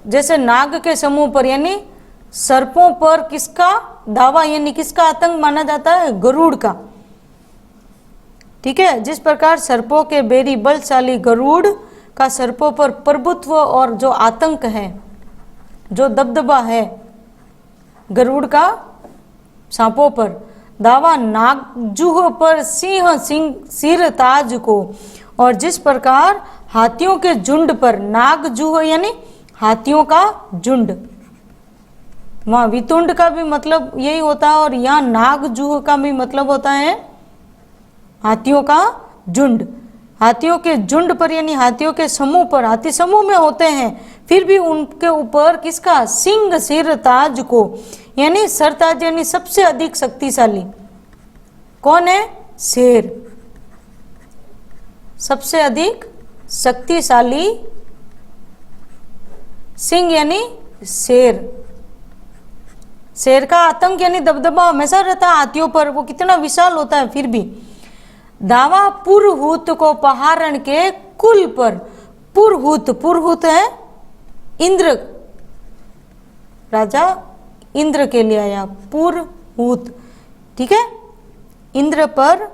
जैसे नाग के समूह पर, यानी सर्पों पर किसका दावा, यानी किसका आतंक माना जाता है? गरुड़ का। ठीक है। जिस प्रकार सर्पों के बेरी बलशाली गरुड़ का सर्पों पर प्रभुत्व और जो आतंक है, जो दबदबा है गरुड़ का सांपों पर, दावा नागजूह पर सिर ताज को, और जिस प्रकार हाथियों के झुंड पर, नागजूह यानी हाथियों का झुंड, वहां वितुंड का भी मतलब यही होता है, और यहाँ नागजूह का भी मतलब होता है हाथियों का झुंड। हाथियों के झुंड पर, यानी हाथियों के समूह पर, हाथी समूह में होते हैं, फिर भी उनके ऊपर किसका, सिंह सिर ताज को, यानी सरताज, यानी सबसे अधिक शक्तिशाली कौन है? शेर। सबसे अधिक शक्तिशाली सिंह यानी शेर। शेर का आतंक यानी दबदबा हमेशा रहता है हाथियों पर, वो कितना विशाल होता है फिर भी। दावा पुरहूत को पहारण के कुल पर, पुरहूत है इंद्र, राजा इंद्र के लिए आया पुरहूत। ठीक है। इंद्र पर,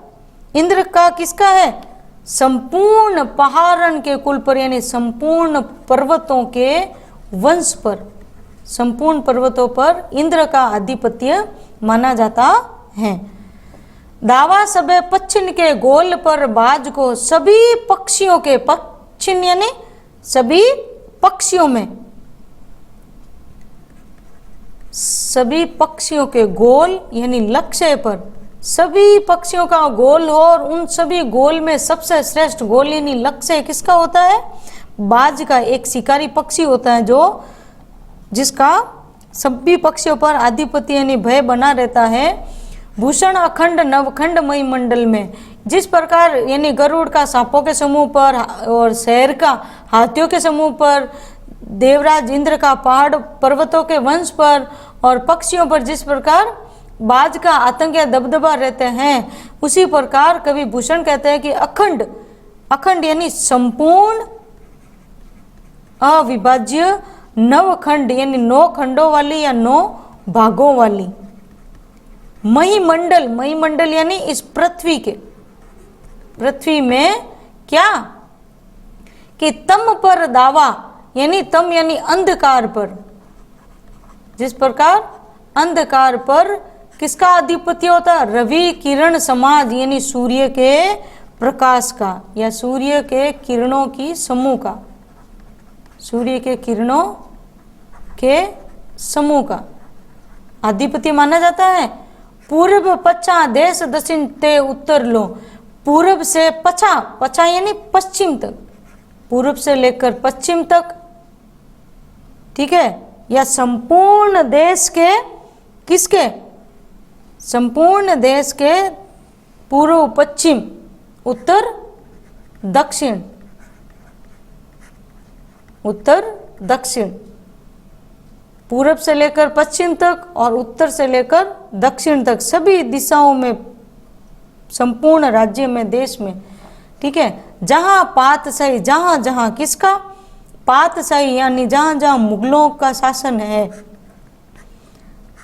इंद्र का किसका है? संपूर्ण पहारण के कुल पर, यानी संपूर्ण पर्वतों के वंश पर, संपूर्ण पर्वतों पर इंद्र का आधिपत्य माना जाता है। दावा सबे पक्षिन के गोल पर बाज को, सभी पक्षियों के, पक्षिन यानी सभी पक्षियों में, सभी पक्षियों के गोल यानी लक्ष्य पर, सभी पक्षियों का गोल हो, और उन सभी गोल में सबसे श्रेष्ठ गोल यानी लक्ष्य किसका होता है? बाज का। एक शिकारी पक्षी होता है जो, जिसका सभी पक्षियों पर आधिपत्य यानी भय बना रहता है। भूषण अखंड नवखंडमय मंडल में, जिस प्रकार यानी गरुड़ का सांपों के समूह पर, और शेर का हाथियों के समूह पर, देवराज इंद्र का पहाड़ पर्वतों के वंश पर, और पक्षियों पर जिस प्रकार बाज का आतंक या दबदबा रहते हैं, उसी प्रकार कवि भूषण कहते हैं कि अखंड, अखंड यानी संपूर्ण, अविभाज्य नवखंड यानी 9 खंडों वाली या 9 भागों वाली। महीमंडल, महीमंडल यानी इस पृथ्वी के, पृथ्वी में क्या कि तम पर दावा यानी तम यानी अंधकार पर, जिस प्रकार अंधकार पर किसका आधिपत्य होता है, रवि किरण समाज यानी सूर्य के प्रकाश का या सूर्य के किरणों की समूह का, सूर्य के किरणों के समूह का आधिपत्य माना जाता है। पूर्व पच्छा देश दक्षिण ते उत्तर लो, पूर्व से पच्छा, पच्छा यानी पश्चिम तक, पूर्व से लेकर पश्चिम तक, ठीक है, या संपूर्ण देश के, किसके, संपूर्ण देश के पूर्व पश्चिम उत्तर दक्षिण, उत्तर दक्षिण, पूरब से लेकर पश्चिम तक और उत्तर से लेकर दक्षिण तक, सभी दिशाओं में, संपूर्ण राज्य में, देश में, ठीक है। जहां पातशाही, जहां जहां किसका पातशाही यानी जहां जहां मुगलों का शासन है,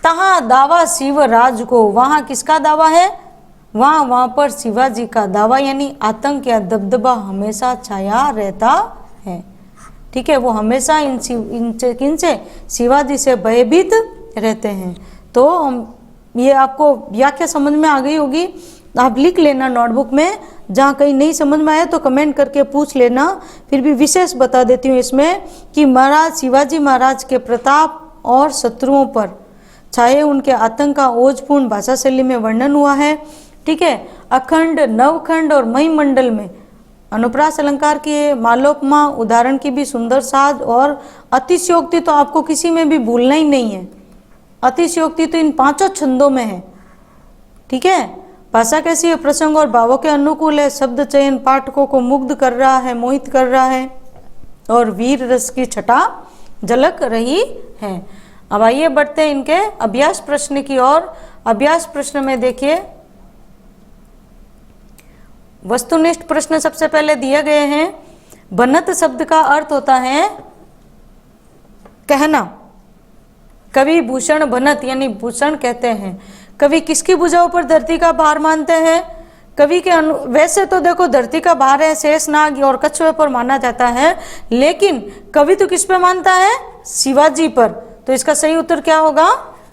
तहां दावा शिवराज को, वहां किसका दावा है, वहां पर शिवाजी का दावा यानी आतंक या दबदबा हमेशा छाया रहता है, ठीक है। वो हमेशा इनसे शिवाजी से भयभीत रहते हैं। तो हम ये आपको व्याख्या समझ में आ गई होगी, आप लिख लेना नोटबुक में, जहाँ कहीं नहीं समझ में आया तो कमेंट करके पूछ लेना। फिर भी विशेष बता देती हूँ इसमें कि महाराज शिवाजी महाराज के प्रताप और शत्रुओं पर छाए उनके आतंक का ओजपूर्ण भाषा शैली में वर्णन हुआ है, ठीक है। अखंड, नवखंड और महीमंडल में अनुप्रास अलंकार की मालोपमा उदाहरण की भी सुंदर साज और अतिशयोक्ति तो आपको किसी में भी भूलना ही नहीं है। अतिशयोक्ति तो इन 5 छंदों में है, ठीक है। भाषा कैसी है, प्रसंग और भावों के अनुकूल है, शब्द चयन पाठकों को मुग्ध कर रहा है, मोहित कर रहा है और वीर रस की छटा झलक रही है। अब आइए बढ़ते हैं इनके अभ्यास प्रश्न की ओर। अभ्यास प्रश्न में देखिए, वस्तुनिष्ठ प्रश्न सबसे पहले दिए गए हैं। बनत शब्द का अर्थ होता है कहना। कवि भूषण बनत यानी भूषण कहते हैं। कवि किसकी भुजाओं पर धरती का भार मानते हैं? कवि के वैसे तो देखो धरती का भार है शेषनाग और कछुए पर माना जाता है, लेकिन कवि तो किस पे मानता है? शिवाजी पर। तो इसका सही उत्तर क्या होगा?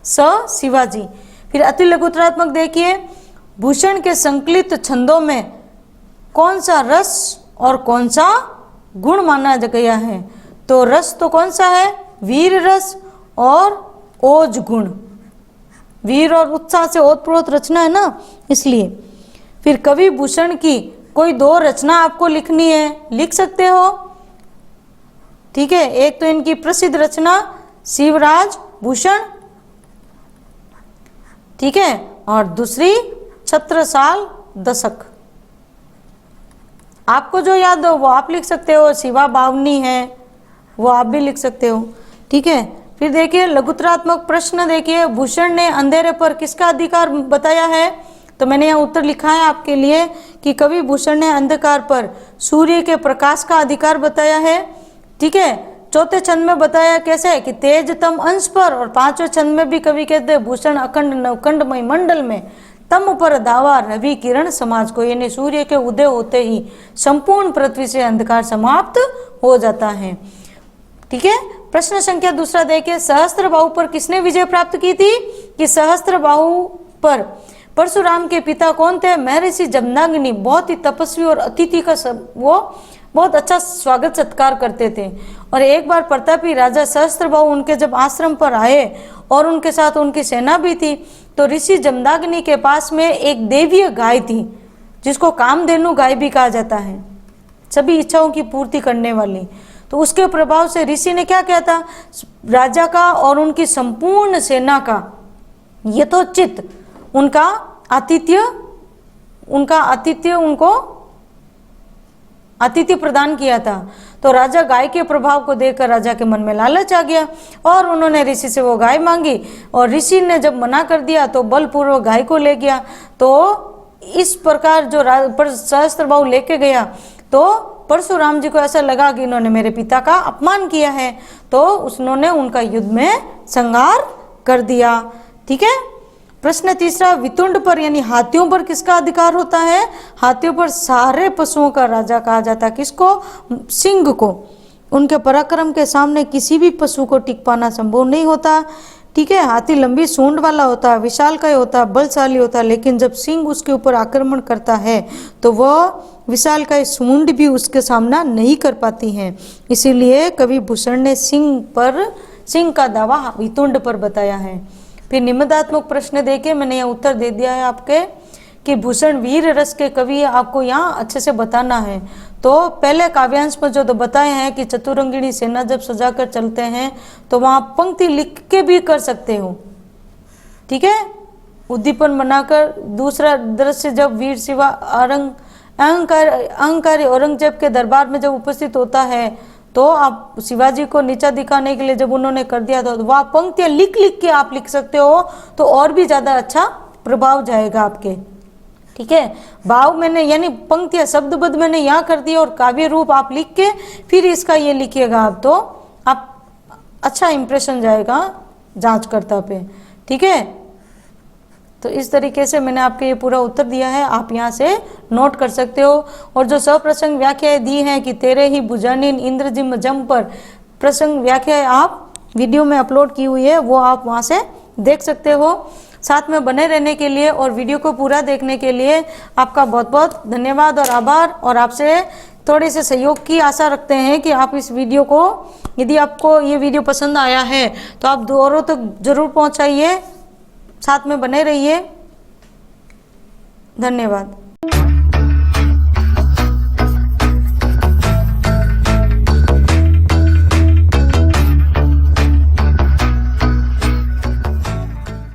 स शिवाजी। फिर अति लघुतरात्मक देखिए, भूषण के संकलित छंदों में कौन सा रस और कौन सा गुण माना गया है? तो रस तो कौन सा है? वीर रस और ओज गुण। वीर और उत्साह से ओतप्रोत रचना है ना, इसलिए। फिर कवि भूषण की कोई 2 रचना आपको लिखनी है, लिख सकते हो, ठीक है। एक तो इनकी प्रसिद्ध रचना शिवराज भूषण, ठीक है, और दूसरी छत्रसाल दशक। आपको जो याद हो वो आप लिख सकते हो। शिवा बावनी है वो आप भी लिख सकते हो, ठीक है। फिर देखिए लघुतरात्मक प्रश्न देखिए, भूषण ने अंधेरे पर किसका अधिकार बताया है? तो मैंने यहाँ उत्तर लिखा है आपके लिए कि कवि भूषण ने अंधकार पर सूर्य के प्रकाश का अधिकार बताया है, ठीक है। चौथे छंद में बताया कैसे कि तेजतम अंश पर, और 5वें छंद में भी कवि कहते हैं भूषण अखंड नवखंडमय मंडल में तम पर दावा रवि किरण समाज को, यानी सूर्य के उदय होते ही संपूर्ण पृथ्वी से अंधकार समाप्त हो जाता है, ठीक है। प्रश्न संख्या दूसरा देखिए, सहस्त्रबाहु पर किसने विजय प्राप्त की थी? कि सहस्त्रबाहु पर परशुराम के पिता कौन थे? महर्षि जमदग्नि। बहुत ही तपस्वी और अतिथि का वो बहुत अच्छा स्वागत सत्कार करते थे। और एक बार प्रतापी राजा सहस्त्रबाहु उनके जब आश्रम पर आए और उनके साथ उनकी सेना भी थी, तो ऋषि जमदग्नि के पास में एक देवीय गाय थी, जिसको कामधेनु गाय भी कहा जाता है, सभी इच्छाओं की पूर्ति करने वाली। तो उसके प्रभाव से ऋषि ने क्या किया था? राजा का और उनकी संपूर्ण सेना का यथोचित उनका आतिथ्य उनको आतिथ्य प्रदान किया था। तो राजा गाय के प्रभाव को देखकर राजा के मन में लालच आ गया और उन्होंने ऋषि से वो गाय मांगी, और ऋषि ने जब मना कर दिया तो बलपूर्वक गाय को ले गया। तो इस प्रकार जो सहस्त्रबाहु लेके गया तो परशुराम जी को ऐसा लगा कि इन्होंने मेरे पिता का अपमान किया है, तो उन्होंने उनका युद्ध में संहार कर दिया। ठीक है। प्रश्न तीसरा, वितुंड पर यानी हाथियों पर किसका अधिकार होता है? हाथियों पर सारे पशुओं का राजा कहा जाता है। किसको? सिंह को। उनके पराक्रम के सामने किसी भी पशु को टिक पाना संभव नहीं होता। ठीक है। हाथी लंबी सूंड वाला होता है, विशालकाय होता है, बलशाली होता है, लेकिन जब सिंह उसके ऊपर आक्रमण करता है तो वह विशालकाय सूंड भी उसके सामना नहीं कर पाती हैं। इसीलिए कवि भूषण ने सिंह का दावा वितुंड पर बताया है। फिर निबंधात्मक प्रश्न देके मैंने यहाँ उत्तर दे दिया है आपके कि भूषण वीर रस के कवि, आपको यहाँ अच्छे से बताना है। तो पहले काव्यांश में जो तो बताए हैं कि चतुरंगिणी सेना जब सजाकर चलते हैं तो वहां पंक्ति लिख के भी कर सकते हो। ठीक है। उद्दीपन बनाकर दूसरा दृश्य, जब वीर शिवा अहंकारी औरंगजेब के दरबार में जब उपस्थित होता है तो आप शिवाजी को नीचा दिखाने के लिए जब उन्होंने कर दिया तो वह पंक्तियां लिख लिख के आप लिख सकते हो, तो और भी ज्यादा अच्छा प्रभाव जाएगा आपके। ठीक है। भाव मैंने यानी पंक्तियां शब्दबद्ध मैंने यहाँ कर दिया और काव्य रूप आप लिख के फिर इसका ये लिखिएगा आप, तो आप अच्छा इंप्रेशन जाएगा जांचकर्ता पे। ठीक है। तो इस तरीके से मैंने आपके ये पूरा उत्तर दिया है, आप यहाँ से नोट कर सकते हो। और जो सप्रसंग व्याख्याएं दी हैं कि तेरे ही भुजानीन इंद्रजिम जम पर, प्रसंग व्याख्याएं आप वीडियो में अपलोड की हुई है, वो आप वहाँ से देख सकते हो। साथ में बने रहने के लिए और वीडियो को पूरा देखने के लिए आपका बहुत बहुत धन्यवाद और आभार। और आपसे थोड़े से सहयोग की आशा रखते हैं कि आप इस वीडियो को, यदि आपको ये वीडियो पसंद आया है तो आप औरों तक जरूर पहुंचाइए। साथ में बने रहिए। धन्यवाद।